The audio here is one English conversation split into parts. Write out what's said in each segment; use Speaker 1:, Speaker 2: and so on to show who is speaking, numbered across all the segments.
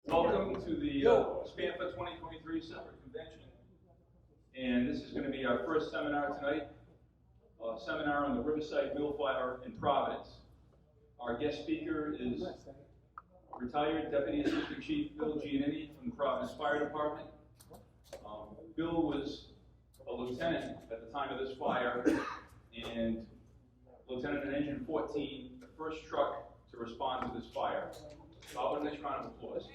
Speaker 1: Welcome to the SPANFA 2023 Summer Convention. And this is going to be our first seminar tonight, a seminar on the Riverside Mill Fire in Providence. Our guest speaker is retired Deputy Assistant Chief Bill Giannini from the Providence Fire Department. Bill was a lieutenant at the time of this fire, and lieutenant in Engine 14, the first truck to respond to this fire. So I'll have a nice round of applause.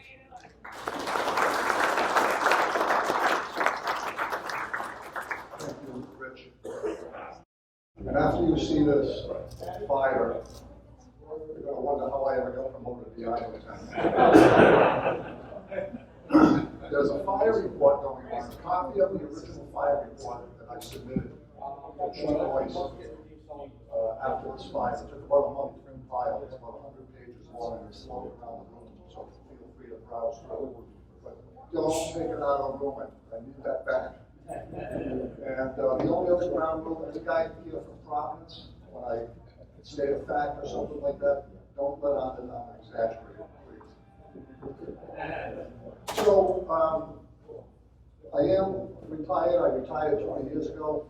Speaker 2: Thank you, Rich. And after you see this fire, you're going to wonder how I ever got promoted to the Iowa lieutenant. There's a fire report going on, a copy of the original fire report that I submitted to Chief Boyce after this fire. It took about a month to compile. It's about 100 pages long and it's floating around the room, so feel free to browse through. But don't take it out of the room. I need that back. And the only other ground rule, there's a guy here from Providence. When I state a fact or something like that, don't let on that I'm exaggerating, please. So, I am retired. I retired 20 years ago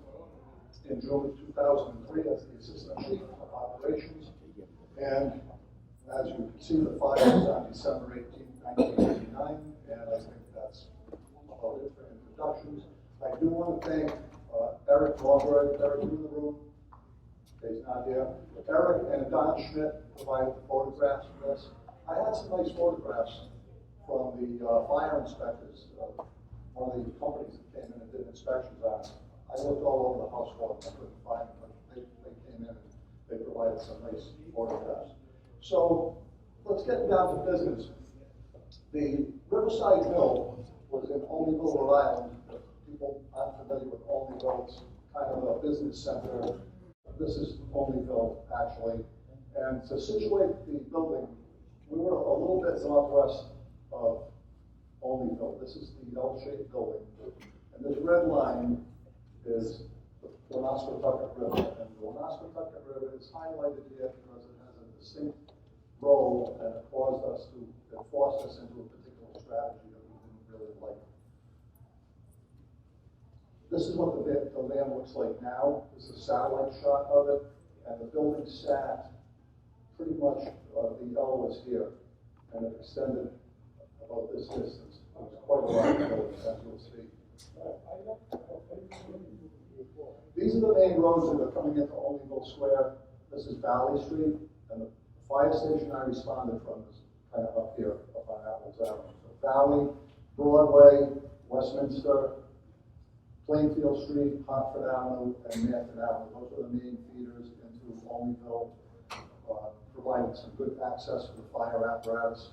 Speaker 2: in June of 2003 as the Assistant Chief of Operations. And as you can see, the fire was on December 18, 1989, and I think that's about it for introductions. I do want to thank Eric Wahlberg. Eric, you in the room? Okay, he's not here. Eric and Don Schmidt provided the photographs for this. I had some nice photographs from the fire inspectors, one of the companies that came in and did inspections on it. I looked all over the house for them, I couldn't find them, but they came in and they provided some nice photographs. So let's get down to business. The Riverside Mill was in Olneyville, Rhode Island. People aren't familiar with Olneyville. It's kind of a business center. This is Olneyville, actually. And to situate the building, we were a little bit northwest of Olneyville. This is the L-shaped building. And this red line is the Woonasquatucket River. And the Woonasquatucket River is highlighted here because it has a distinct role and it forced us into a particular strategy that we didn't really like. This is what the land looks like now. This is a satellite shot of it, and the building sat pretty much, the L was here, and it extended about this distance. It was quite a lot of buildings, as you'll see. These are the main roads that are coming into Olneyville Square. This is Valley Street, and the fire station I responded from is kind of up here, up on Apples Avenue. So Valley, Broadway, Westminster, Plainfield Street, Hartford Avenue, and Manton Avenue. Those are the main feeders into Olneyville, providing some good access for the fire apparatus.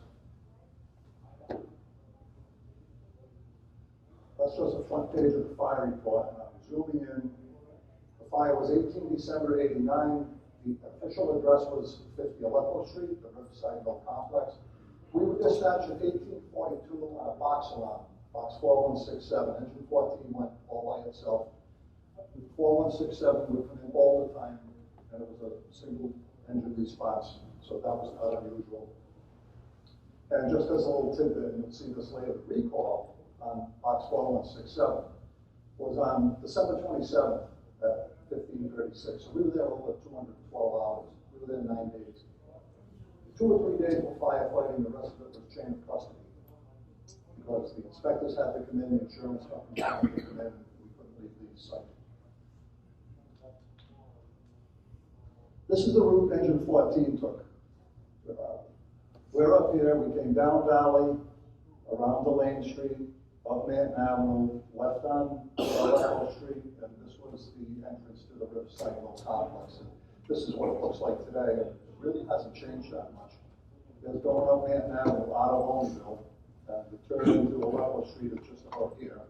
Speaker 2: That's just the front page of the fire report, and I'm zooming in. The fire was 18 December 89. The official address was 50 Aleppo Street, the Riverside Mill Complex. We were dispatched at 1842 on a box alarm. Box 4167, engine 14 went all by itself. 4167 would come in all the time, and it was a single engine response, so that was not unusual. And just as a little tidbit, and you'll see this later, the recall on box 4167 was on December 27th at 15:36. So we were there over 212 hours. We were there 9 days. 2 or 3 days of firefighting, the rest of it was chain of custody. Because the inspectors had to come in, the insurance company had to come in, and we couldn't leave the site. This is the route engine 14 took. We're up here, we came down Valley, around the Lane Street, up Manton Avenue, left on Aleppo Street, and this was the entrance to the Riverside Mill Complex. And this is what it looks like today, and it really hasn't changed that much. There's going up Manton Avenue out of Olneyville. And we turned into Aleppo Street, it's just about here.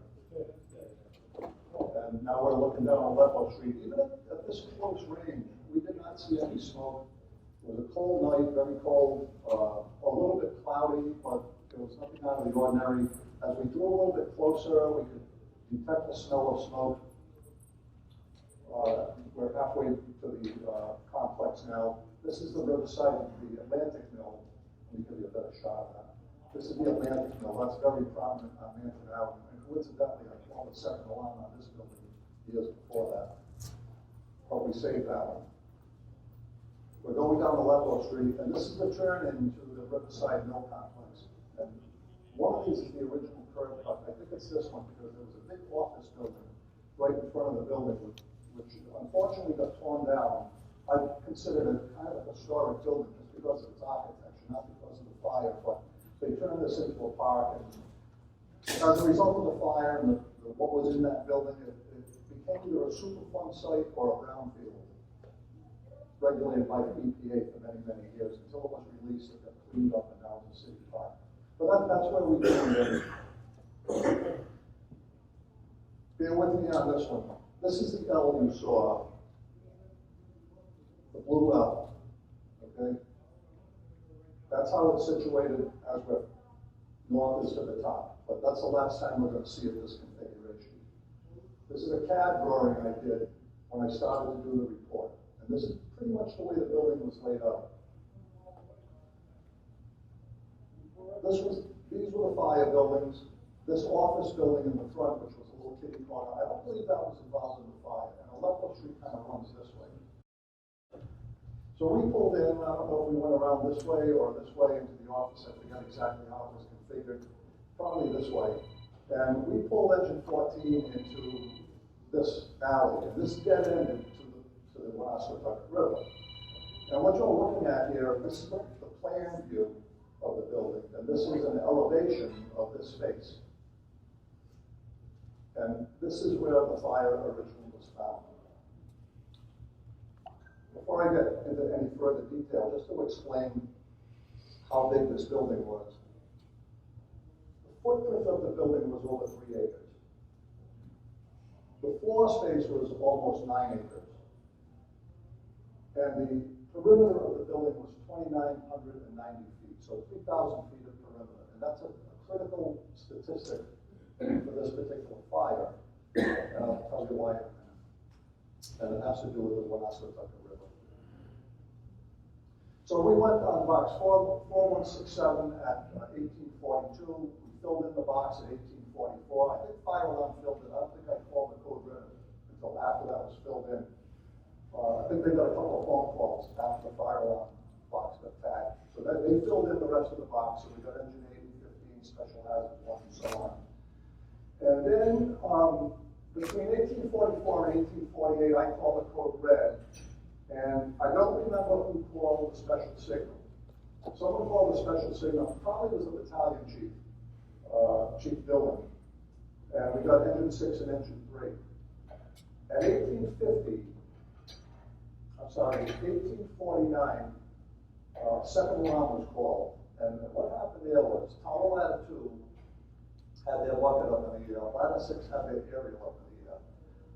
Speaker 2: And now we're looking down Aleppo Street. Even at this close range, we did not see any smoke. It was a cold night, very cold, a little bit cloudy, but there was nothing out of the ordinary. As we drew a little bit closer, we could detect the smell of smoke. We're halfway to the complex now. This is the Riverside, the Atlantic Mill. Let me give you a better shot of that. This is the Atlantic Mill, that's very prominent on Manton Avenue, and coincidentally, I called the second alarm on this building years before that. But we saved that one. We're going down the Ledlow Street, and this is the turn into the Riverside Mill Complex. And one of these is the original curb cut. I think it's this one, because there was a big office building right in front of the building, which unfortunately got torn down. I consider it kind of a historic building just because of its architecture, not because of the fire, but they turned this into a park, and as a result of the fire and what was in that building, it became either a Superfund site or a brownfield, regulated by the EPA for many, many years, until it was released and got cleaned up and now it's a city park. But that's where we go. Bear with me on this one. This is the L you saw, the blue L, okay? That's how it's situated as we're north is to the top, but that's the last time we're going to see it this configuration. This is a CAD drawing I did when I started to do the report, and this is pretty much the way the building was laid out. These were the fire buildings. This office building in the front, which was a little kitty corner, I don't believe that was involved in the fire, and the Ledlow Street kind of runs this way. So we pulled in, I don't know if we went around this way or this way into the office, I forget exactly how it was configured, probably this way. And we pulled engine 14 into this alley, and this dead ended to the Woonasquatucket River. And what you're looking at here, this is the plan view of the building, and this is an elevation of this space. And this is where the fire originally was found. Before I get into any further detail, just to explain how big this building was. The footprint of the building was over 3 acres. The floor space was almost 9 acres. And the perimeter of the building was 2,990 feet, so 3,000 feet of perimeter. And that's a critical statistic for this particular fire. And I'll tell you why in a minute. And it has to do with the Woonasquatucket River. So we went on box 4167 at 1842. We filled in the box at 1844. I think fire alarm filled it. I don't think I called the code red until after that was filled in. I think they got a couple of phone calls after the fire alarm box got tagged. So they filled in the rest of the box. So we got engine 80, 15, special hazard 1, and so on. And then between 1844 and 1848, I called the code red. And I don't remember who called the special signal. Someone called the special signal, probably was the battalion chief, Chief Dillon. And we got engine 6 and engine 3. At 1849, second alarm was called. And what happened there was, Tower Ladder 2 had their bucket up in the air, Ladder 6 had their aerial up in the air.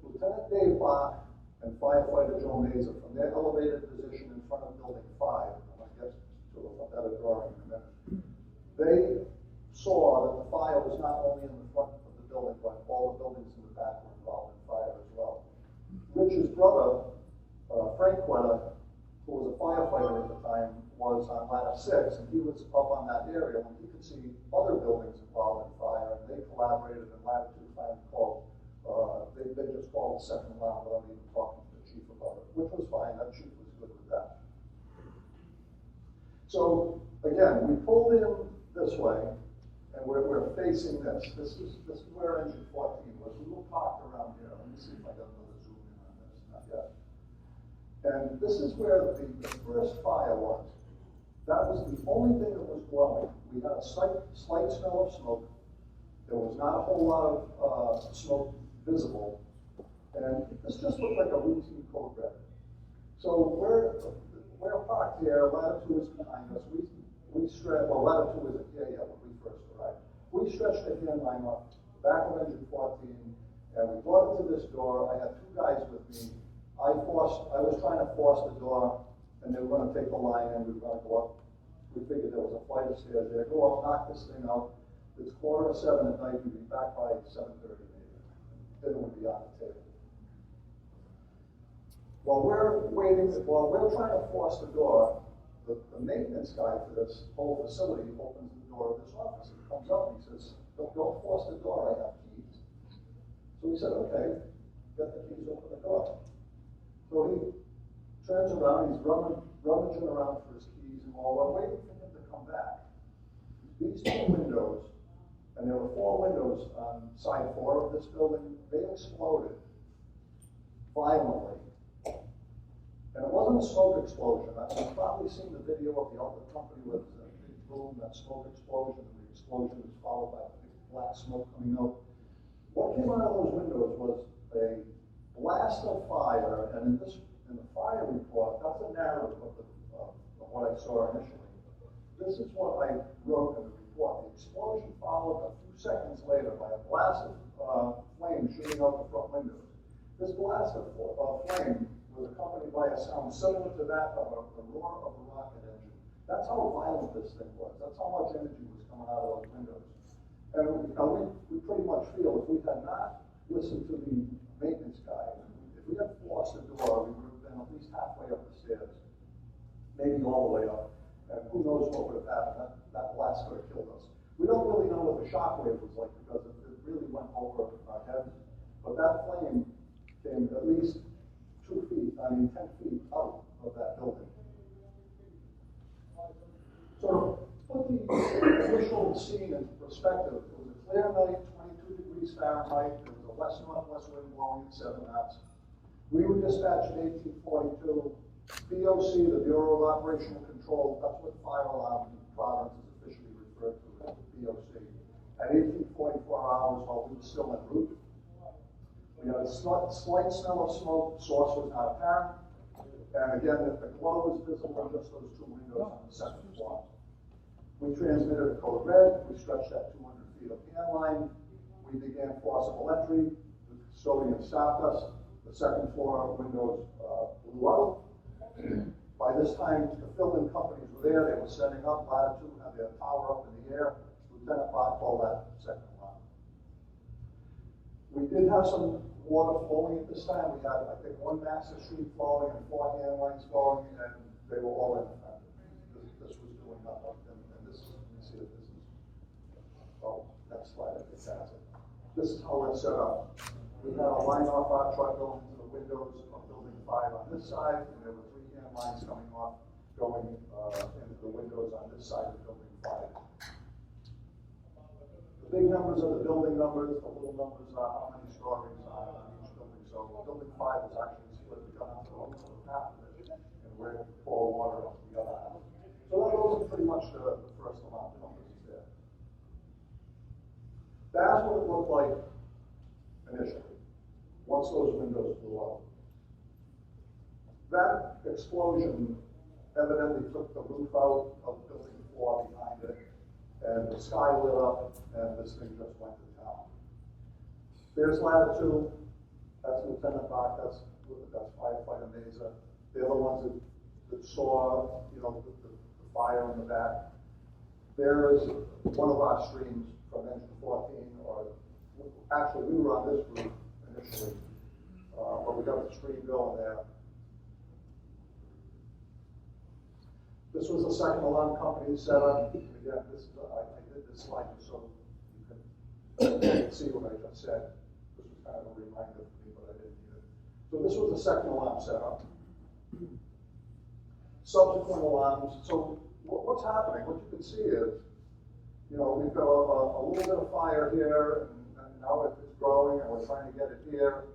Speaker 2: Lieutenant Dave Bach and firefighter Joe Mazer, from their elevated position in front of building 5, and I guess to a better drawing in a minute, they saw that the fire was not only in the front of the building, but all the buildings in the back were involved in fire as well. Rich's brother, Frank Quetta, who was a firefighter at the time, was on ladder 6, and he was up on that area, and he could see other buildings involved in fire, and they collaborated, and ladder 2 finally called. They just called the second alarm without even talking to the chief about it, which was fine. That chief was good with that. So again, we pulled in this way, and we're facing this. This is where engine 14 was. We were parked around here. Let me see if I got another zoom in on this. Not yet. And this is where the first fire was. That was the only thing that was glowing. We had a slight smell of smoke. There was not a whole lot of smoke visible, and this just looked like a routine code red. So we're parked here. Ladder 2 is behind us. We stretched. Well, ladder 2 isn't here yet when we first arrived. We stretched the hand line up the back of engine 14, and we brought it to this door. I had 2 guys with me. I was trying to force the door, and they were going to take the line, and we were going to go up. We figured there was a flight of stairs there. Go up, knock this thing out. It's 6:45 at night. We'd be back by 7:30 maybe. Dinner would be on the table. While we're trying to force the door, the maintenance guy for this whole facility opens the door of this office. He comes up and he says, don't force the door, I have keys. So we said, okay, get the keys, open the door. So he turns around, he's rummaging around for his keys and all, I'm waiting for him to come back. These two windows, and there were 4 windows on side 4 of this building, they exploded violently. And it wasn't a smoke explosion. You've probably seen the video of the other company with the big boom, that smoke explosion, and the explosion was followed by the big black smoke coming out. What came out of those windows was a blast of fire, and in the fire report, that's a narrative of what I saw initially. This is what I wrote in the report. The explosion followed a few seconds later by a blast of flame shooting out the front windows. This blast of flame was accompanied by a sound similar to that of the roar of a rocket engine. That's how violent this thing was. That's how much energy was coming out of those windows. And we pretty much feel if we had not listened to the maintenance guy, if we had forced the door, we would have been at least halfway up the stairs, maybe all the way up. And who knows what would have happened. That blast could have killed us. We don't really know what the shock wave was like because it really went over our heads. But that flame came at least 10 feet out of that building. So, put the initial scene in perspective. It was a clear night, 22 degrees Fahrenheit. There was a west-northwest wind blowing at 7 knots. We were dispatched in 1842. BOC, the Bureau of Operational Control, that's what fire alarm province is officially referred to as BOC. At 1844 hours while we were still en route, we had a slight smell of smoke, source was not apparent, and again, the glow was visible in just those 2 windows on the second floor. We transmitted a code red, we stretched that 200 feet of pan line, we began forcible entry, the custodian stopped us, the second floor windows blew out. By this time, the filming companies were there, they were setting up, Latitude had their tower up in the air, Lieutenant Bach called that second alarm. We did have some water flowing at this time. We had, I think, 1 master stream flowing and 4 hand lines flowing, and they were all independent. This was doing nothing. And this is, let me see if this is, next slide, I think that's it. This is how it's set up. We had a line off our truck going into the windows of building 5 on this side, and there were 3 hand lines coming off, going into the windows on this side of building 5. The big numbers are the building numbers, the little numbers are how many stories on each building. So building 5 is actually split. We got onto half of it, and we're going to pour water off the other half. So those are pretty much the first alarm numbers there. That's what it looked like initially, once those windows blew out. That explosion evidently took the roof out of building 4 behind it, and the sky lit up, and this thing just went to town. There's Latitude, that's Lieutenant Bach, that's Firefighter Mesa. They're the ones that saw, the fire in the back. There is one of our streams from engine 14, or actually we were on this route initially, but we got the stream going there. This was the second alarm company set up. Again, I did this slide so you can see what I just said. This was kind of a reminder for me, but I didn't need it. So this was the second alarm setup. Subsequent alarms. So what's happening? What you can see is, we've got a little bit of fire here, and now it's growing, and we're trying to get it here.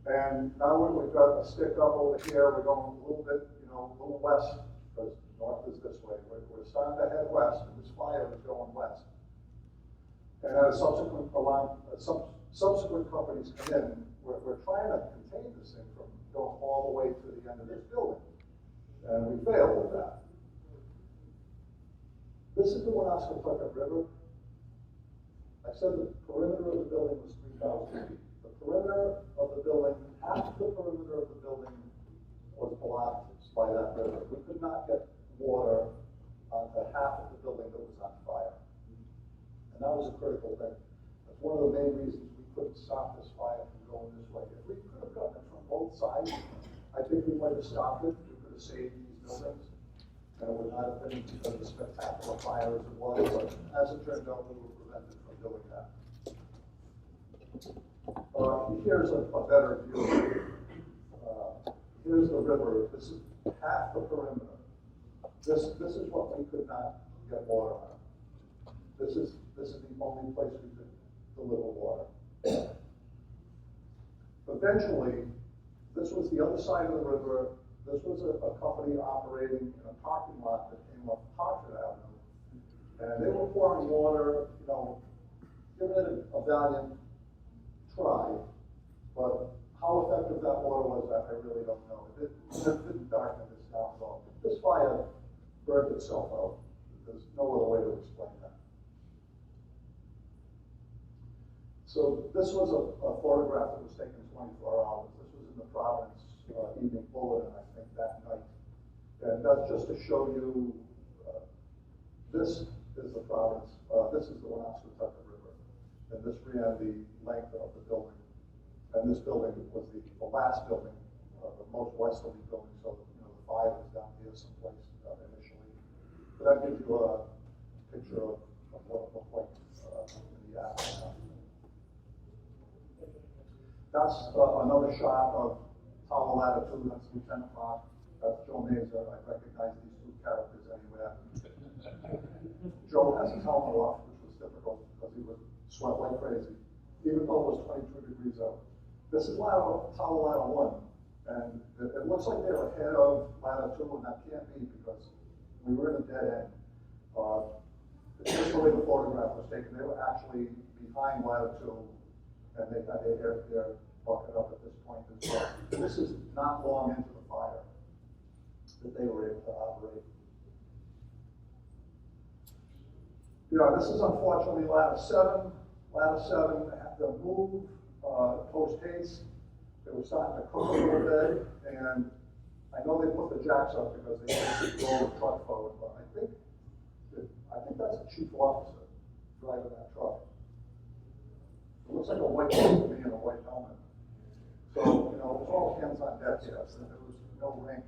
Speaker 2: And now we've got a stick up over here. We're going a little bit, a little west, because north is this way. We're starting to head west, and this fire is going west. And as subsequent subsequent companies come in, we're trying to contain this thing from going all the way to the end of this building. And we failed with that. This is the Woonasquatucket River. I said the perimeter of the building was 3,000 feet. The perimeter of the building, half the perimeter of the building was blocked by that river. We could not get water onto half of the building that was on fire. And that was a critical thing. That's one of the main reasons we couldn't stop this fire from going this way. If we could have gotten it from both sides, I think we might have stopped it. We could have saved these buildings. And it would not have been as a spectacular fire as it was, but as it turned out, we were prevented from doing that. Here's a better view. Here's the river. This is half the perimeter. This is what we could not get water on. This is the only place we could deliver water. Eventually, this was the other side of the river. This was a company operating in a parking lot that came off Hartford Avenue. And they were pouring water, giving it a valiant try. But how effective that water was, I really don't know. It didn't darken this down at all. This fire burned itself out. There's no other way to explain that. So this was a photograph that was taken 24 hours. This was in the Providence Evening Bulletin, I think, that night. And that's just to show you, this is the Providence, this is the Woonsocket River. And this ran the length of the building. And this building was the last building, the most westerly building, so the fire was down here someplace initially. But that gives you a picture of what it looked like in the aftermath. That's another shot of Tower Latitude. That's Lieutenant Rock. That's Joe Mesa. I recognize these two characters anywhere. Joe has his helmet off, which was difficult because he would sweat like crazy, even though it was 22 degrees out. This is Tower Ladder 1, and it looks like they're ahead of Ladder 2, and that can't be because we were in a dead end. Just the way the photograph was taken, they were actually behind Ladder 2, and they had their bucket up at this point as well. And this is not long into the fire that they were able to operate. This is unfortunately Ladder 7. Ladder 7 had to move post haste. They were starting to cook a little bit, and I know they put the jacks up because they had to roll the truck forward, but I think that's a chief officer driving that truck. It looks like a white coat to me and a white helmet. So, it was all hands on deck, yes, and there was no rank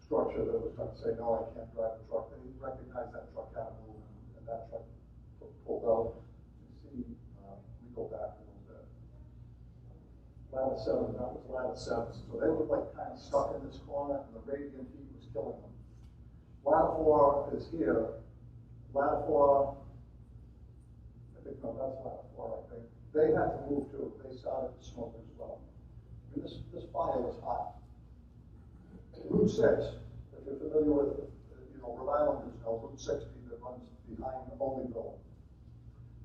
Speaker 2: structure that was going to say, no, I can't drive the truck. They recognized that truck had to move, and that truck pulled out. You see, we go back a little bit. Ladder 7, that was Ladder 7. So they were like kind of stuck in this corner, and the radiant heat was killing them. Ladder 4 is here. Ladder 4, that's Ladder 4, I think. They had to move too. They started to smoke as well. I mean, this fire was hot. Route 6, if you're familiar with, Rhode Islanders know Route 60 that runs behind Onlyville.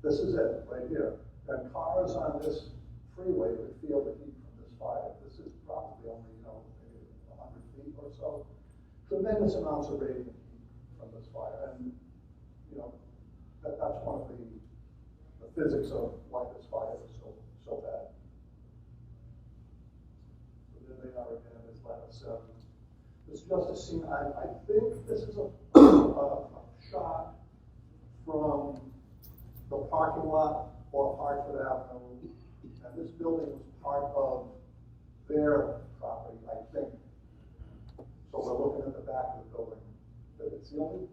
Speaker 2: This is it, right here. And cars on this freeway would feel the heat from this fire. This is probably only, maybe 100 feet or so. Tremendous amounts of radiant heat from this fire. And, that's one of the physics of why this fire is so bad. So there they are again, this Ladder 7. This is just a scene. I think this is a shot from the parking lot off Hartford Avenue, and this building was part of their property, I think. So we're looking at the back of the building. It's the only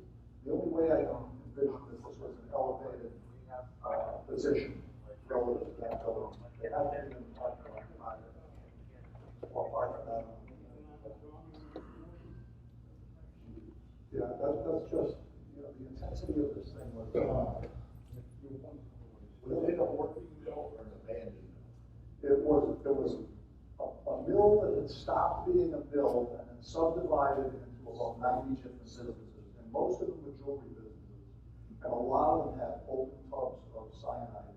Speaker 2: way I can envision that this was an elevated position relative to that building. It had to be in the parking lot or Hartford Avenue. Yeah, that's just, the intensity of this thing was,
Speaker 3: Was it a working mill or an abandoned mill?
Speaker 2: it was a mill that had stopped being a mill and then subdivided into about 90 different businesses, and most of them were jewelry businesses, and a lot of them had open tubs of cyanide.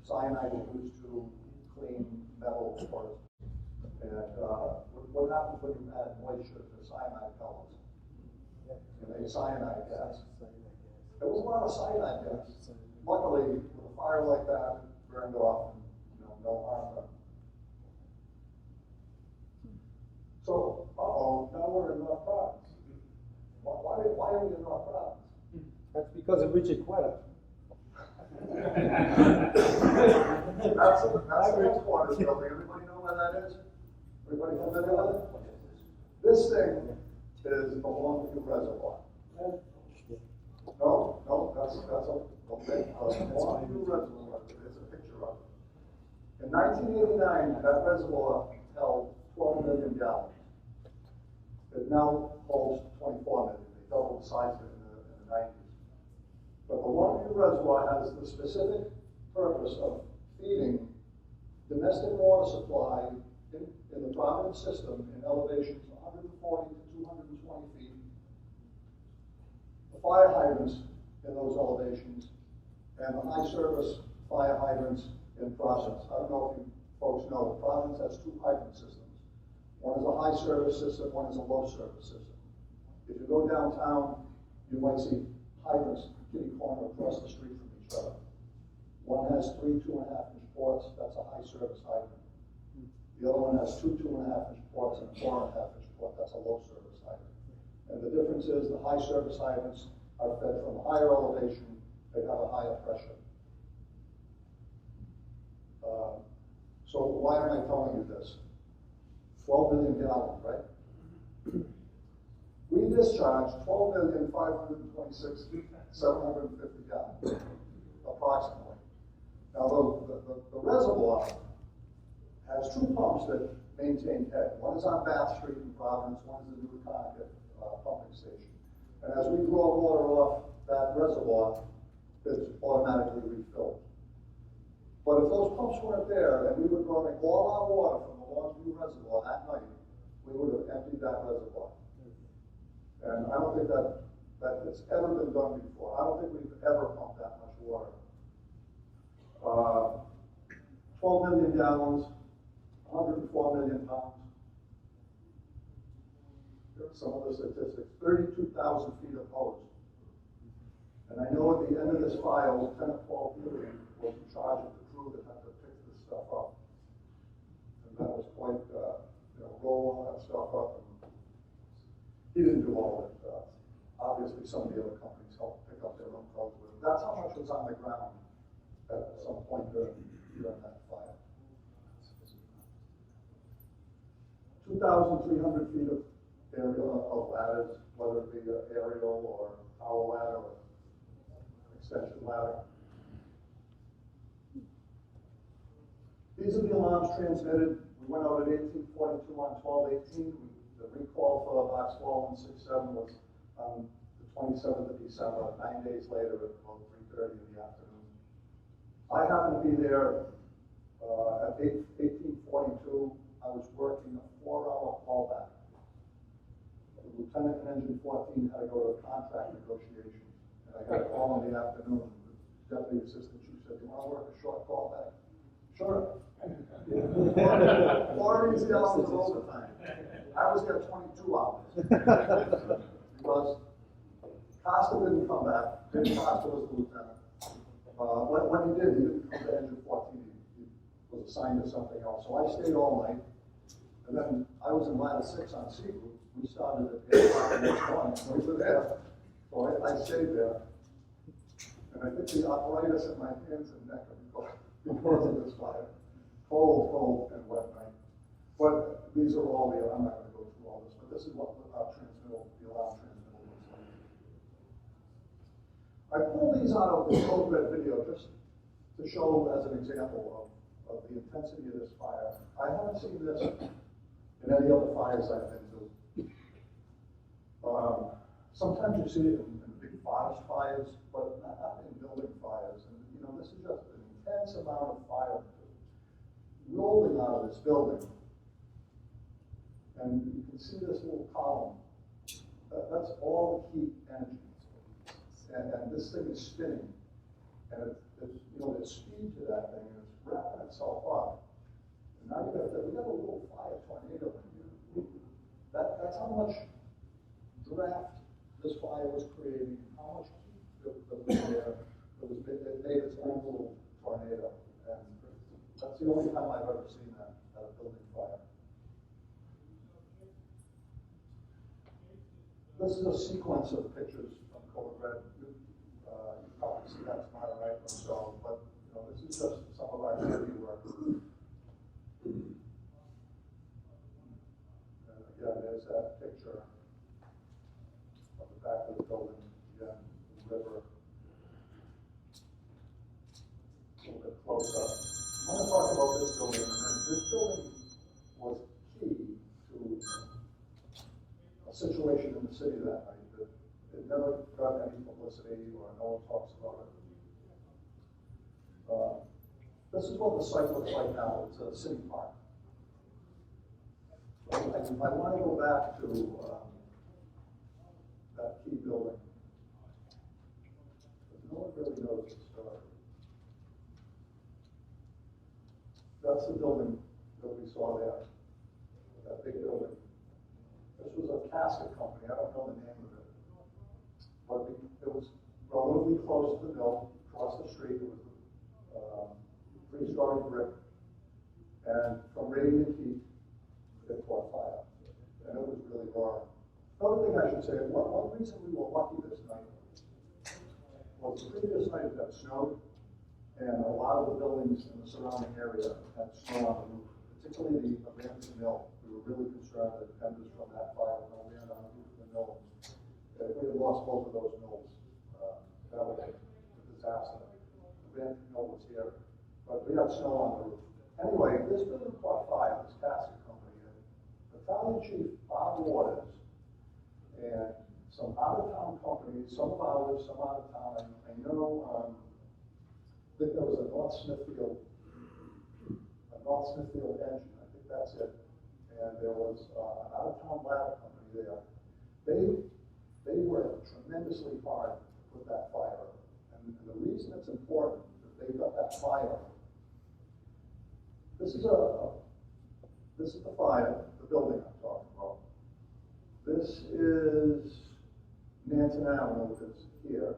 Speaker 2: Cyanide was used to clean metal parts. And what happens when you add moisture to cyanide pellets? You make cyanide gas. There was a lot of cyanide gas. Luckily, with a fire like that, it burned off and no harm done. So, now we're in North Providence. Why are we in North Providence?
Speaker 4: That's because of Richard Quetta.
Speaker 2: That's the headquarters building. Everybody know where that is? Everybody familiar with it? This thing is the Longview Reservoir. No, that's okay. Longview Reservoir, there's a picture of it. In 1989, that reservoir held 12 million gallons. It now holds 24 million. They doubled the size of it in the 90s. But the Longview Reservoir has the specific purpose of feeding domestic water supply in the Providence system in elevations 140 to 220 feet. The fire hydrants in those elevations and the high service fire hydrants in Providence. I don't know if you folks know, Providence has two hydrant systems. One is a high service system, one is a low service system. If you go downtown, you might see hydrants kitty corner across the street from each other. One has 3 2.5-inch ports, that's a high service hydrant. The other one has 2 2.5-inch ports and a 4.5-inch port, that's a low service hydrant. And the difference is the high service hydrants are fed from a higher elevation, they have a higher pressure. So why am I telling you this? 12 million gallons, right? We discharge 12,526,750 gallons, approximately. Now, the reservoir has two pumps that maintain head. One is on Bath Street in Providence, one is the New Connecticut pumping station. And as we draw water off that reservoir, it's automatically refilled. But if those pumps weren't there and we were drawing all our water from the Longview Reservoir at night, we would have emptied that reservoir. And I don't think that it's ever been done before. I don't think we've ever pumped that much water. 12 million gallons, 104 million pounds. Here are some of the statistics. 32,000 feet of hose. And I know at the end of this file, Lieutenant Paul Peter was in charge of the crew that had to pick this stuff up. And that was quite, roll all that stuff up. And he didn't do all of it. Obviously, some of the other companies helped pick up their own codes with it. That's how much was on the ground at some point during that fire. 2,300 feet of area of ladders, whether it be aerial or tower ladder or extension ladder. These are the alarms transmitted. We went out at 1842 on 12/18. The recall for box 12-167 was on the 27th of December, 9 days later at about 3:30 in the afternoon. I happened to be there at 1842. I was working a 4-hour callback. The lieutenant in engine 14 had to go to the contract negotiations. And I got a call in the afternoon. The deputy assistant chief said, "Do you want to work a short callback?" "Sure." 4 easy hours of overtime. I was there 22 hours. Because Costa didn't come back. Costa was the lieutenant. When he didn't come to engine 14. He was assigned to something else. So I stayed all night. And then I was in ladder 6 on C group. We started at 8 o'clock the next morning. We were there. So I stayed there. And I think the arthritis in my hands and neck because of this fire. Cold, and wet night. But these are all I'm not going to go through all this, but this is what our transmittal, the alarm transmittal looks like. I pulled these out of the code red video just to show as an example of the intensity of this fire. I haven't seen this in any other fires I've been to. Sometimes you see it in big forest fires, but not in building fires. And this is just an intense amount of fire rolling out of this building. And you can see this little column. That's all the heat energy. And this thing is spinning. And there's speed to that thing, and it's wrapping itself up. And now we got a little fire tornado in here. That's how much draft this fire was creating, how much heat that was there. It made its own little tornado. And that's the only time I've ever seen that at a building fire. This is a sequence of pictures from Code Red. You probably see that to my right or so, but this is just some of our heavy work. Again, there's that picture. talk about this building, and this building was key to a situation in the city that night that it never got any publicity or no one talks about it. This is what the site looks like now. It's a city park. I want to go back to that key building. But no one really knows the story. That's the building that we saw there, that big building. This was a casket company. I don't know the name of it. But it was relatively close to the mill, across the street. It was 3-story brick. And from radiant heat, it caught fire. And it was really roaring. Another thing I should say, one reason we were lucky this night was the previous night it had snowed, and a lot of the buildings in the surrounding area had snow on the roof, particularly the abandoned mill. We were really concerned that members from that fire would land on the roof of the mill. If we had lost both of those mills, that would have been a disaster. The abandoned mill was here, but we had snow on the roof. Anyway, this building caught fire, this casket company, and Battalion Chief Bob Waters and some out-of-town companies, some of ours, some out of town. I know, I think there was a North Smithfield engine, I think that's it. And there was an out-of-town ladder company there. They worked tremendously hard to put that fire out. And the reason it's important that they got that fire out. This is the fire, the building I'm talking about. This is Nanton Avenue, is here.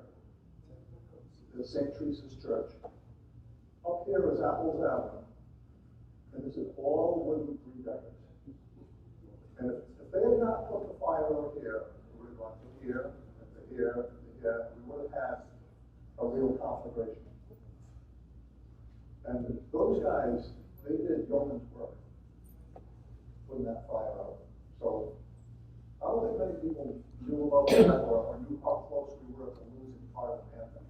Speaker 2: There's St. Teresa's Church. Up here is Apples Avenue. And this is all wooden 3-deckers. And if they had not put the fire out here, we would have gone to here, and to here, and to here, we would have had a real conflagration. And those guys, they did yeoman's work putting that fire out. So I don't think many people knew about that or knew how close we were to losing part of Hampton.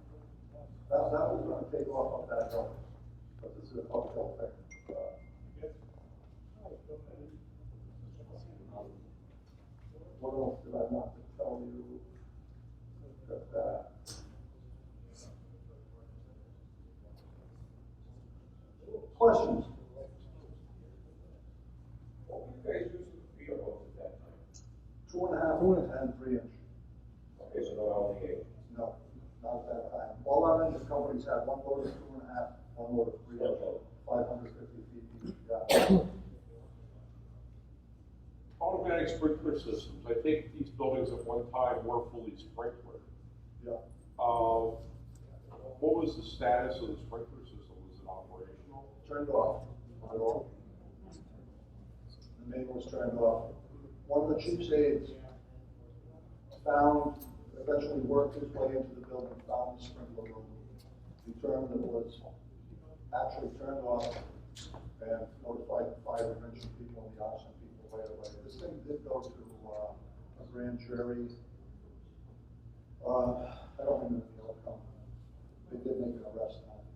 Speaker 2: That was going to take off of that hill, but this is an uphill thing. What else did I want to tell you? That. Questions?
Speaker 3: What were you guys using for your homes at that time?
Speaker 2: 2.5 and 3 inch.
Speaker 3: Okay, so not all the age.
Speaker 2: No, not at that time. All our engine companies had one load of 2.5, one load of 3 inch, 550 feet each. Yeah.
Speaker 5: Automatic sprinkler systems, I think these buildings at one time were fully sprinklered.
Speaker 2: Yeah.
Speaker 5: What was the status of the sprinkler system? Was it operational?
Speaker 2: Turned off. Turned off. The main was turned off. One of the chief's aides eventually worked his way into the building, found the sprinkler room, determined it was actually turned off, and notified the fire prevention people and the arson people right away. This thing did go to a grand jury. I don't remember the outcome. They did make an arrest on it.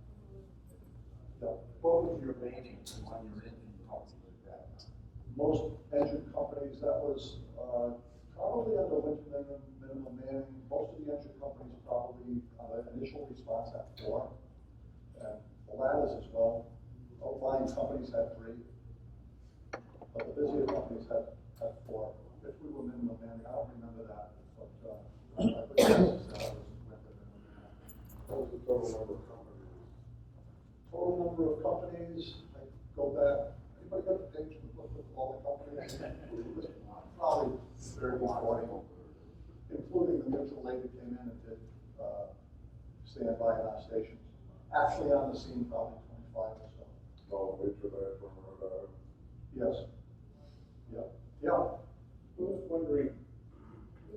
Speaker 2: Yeah.
Speaker 3: What was your rating on your engine company at that time?
Speaker 2: Most engine companies, that was probably under winter minimum manning. Most of the engine companies probably initial response at 4, and the ladders as well. Outlying companies had 3, but the busier companies had 4. If we were minimum manning, I don't remember that, but I would guess that was winter minimum manning.
Speaker 3: What was the total number of companies?
Speaker 2: Total number of companies, I go back, anybody got the page and look at all the companies? Probably 30, 40, including the mutual aid that came in and did stand by at our stations. Actually on the scene, probably 25 or so.
Speaker 3: Oh, mutual aid from
Speaker 2: Yes. Yeah. Yeah.
Speaker 6: I was wondering,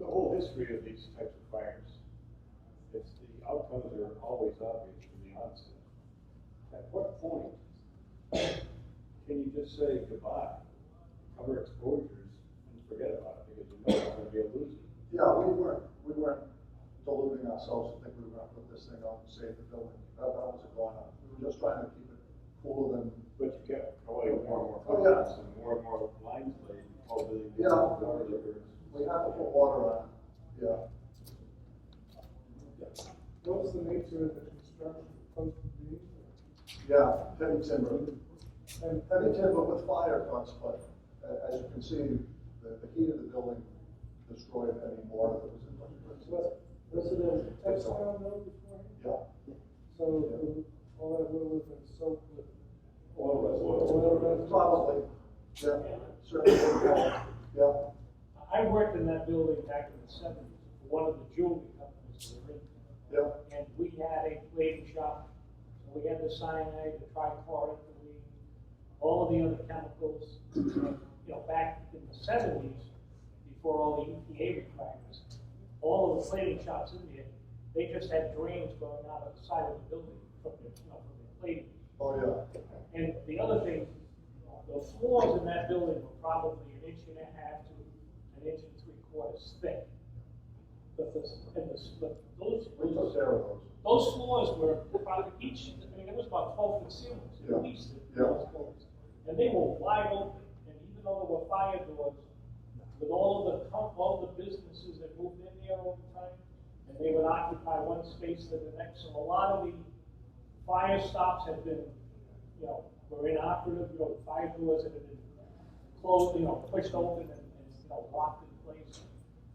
Speaker 6: the whole history of these types of fires, it's the outcomes are always obvious from the onset. At what point can you just say goodbye, cover exposures, and forget about it because you know it's going to be a loser?
Speaker 2: Yeah, we weren't deluding ourselves to think we were going to put this thing out and save the building. That wasn't going on. We were just trying to keep it cooler than,
Speaker 6: But you kept going more and more
Speaker 2: Oh, yeah.
Speaker 6: companies and more lines laid, all the.
Speaker 2: Yeah. we have to put water on it, yeah.
Speaker 7: What's the nature of the construction supposed to be?
Speaker 2: Yeah, heavy timber.
Speaker 7: And
Speaker 2: Heavy timber with fire cuts, but as you can see, the heat of the building destroyed any water that was in the
Speaker 7: what, was it a textile mill before?
Speaker 2: Yeah,
Speaker 7: So all that wood was been soaked with
Speaker 6: Oil reservoir.
Speaker 7: oil residue?
Speaker 2: probably, yeah, certainly, yeah.
Speaker 8: I worked in that building back in the seventies, for one of the jewelry companies that were in there.
Speaker 2: Yeah,
Speaker 8: And we had a plating shop, so we had the cyanide, the trichloroethylene, all of the other chemicals. And, you know, back in the seventies, before all the EPA requirements, all of the plating shops in there, they just had drains going out of the side of the building from the, you know, from the plating.
Speaker 2: oh, yeah.
Speaker 8: And the other thing, the floors in that building were probably 1.5 to 1.75 inches thick. But those
Speaker 2: We took care of those.
Speaker 8: those floors were probably each, I mean, it was about 12-foot ceilings
Speaker 2: Yeah.
Speaker 8: at least. in
Speaker 2: Yeah.
Speaker 8: those floors. And they were wide open, and even though there were fire doors, with all the businesses that moved in there all the time, and they would occupy one space to the next, so a lot of the fire stops had been, you know, were inoperative, you know, the fire doors had been closed, you know, pushed open and you know, locked in place.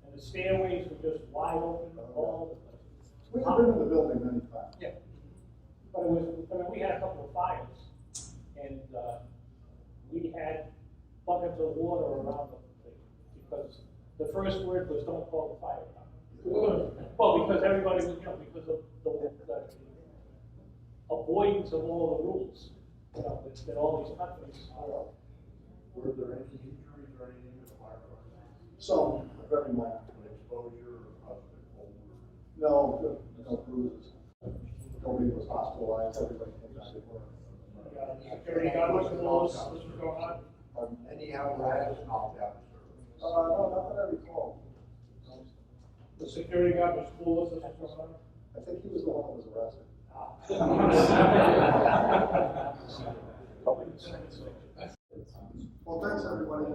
Speaker 8: And the stairways were just wide open all the place.
Speaker 2: We've been in the building many times.
Speaker 8: Yeah. But it was, I mean, we had a couple of fires, and, we had buckets of water around the place, because the first word was don't call the fire department. Well, because everybody was, you know, because of the avoidance of all the rules, you know, that all these countries.
Speaker 3: Were there any injuries or anything to the firefighters?
Speaker 2: Some, very minor.
Speaker 3: Exposure or possibly cold?
Speaker 2: No, no bruises. Nobody was hospitalized, everybody came back to work.
Speaker 7: Security guard was close, this was going on.
Speaker 3: Any apparatus knocked out, sir?
Speaker 2: No, not that I recall.
Speaker 7: The security guard was cool, this was going on.
Speaker 2: I think he was the one that was arrested. Well, thanks, everybody.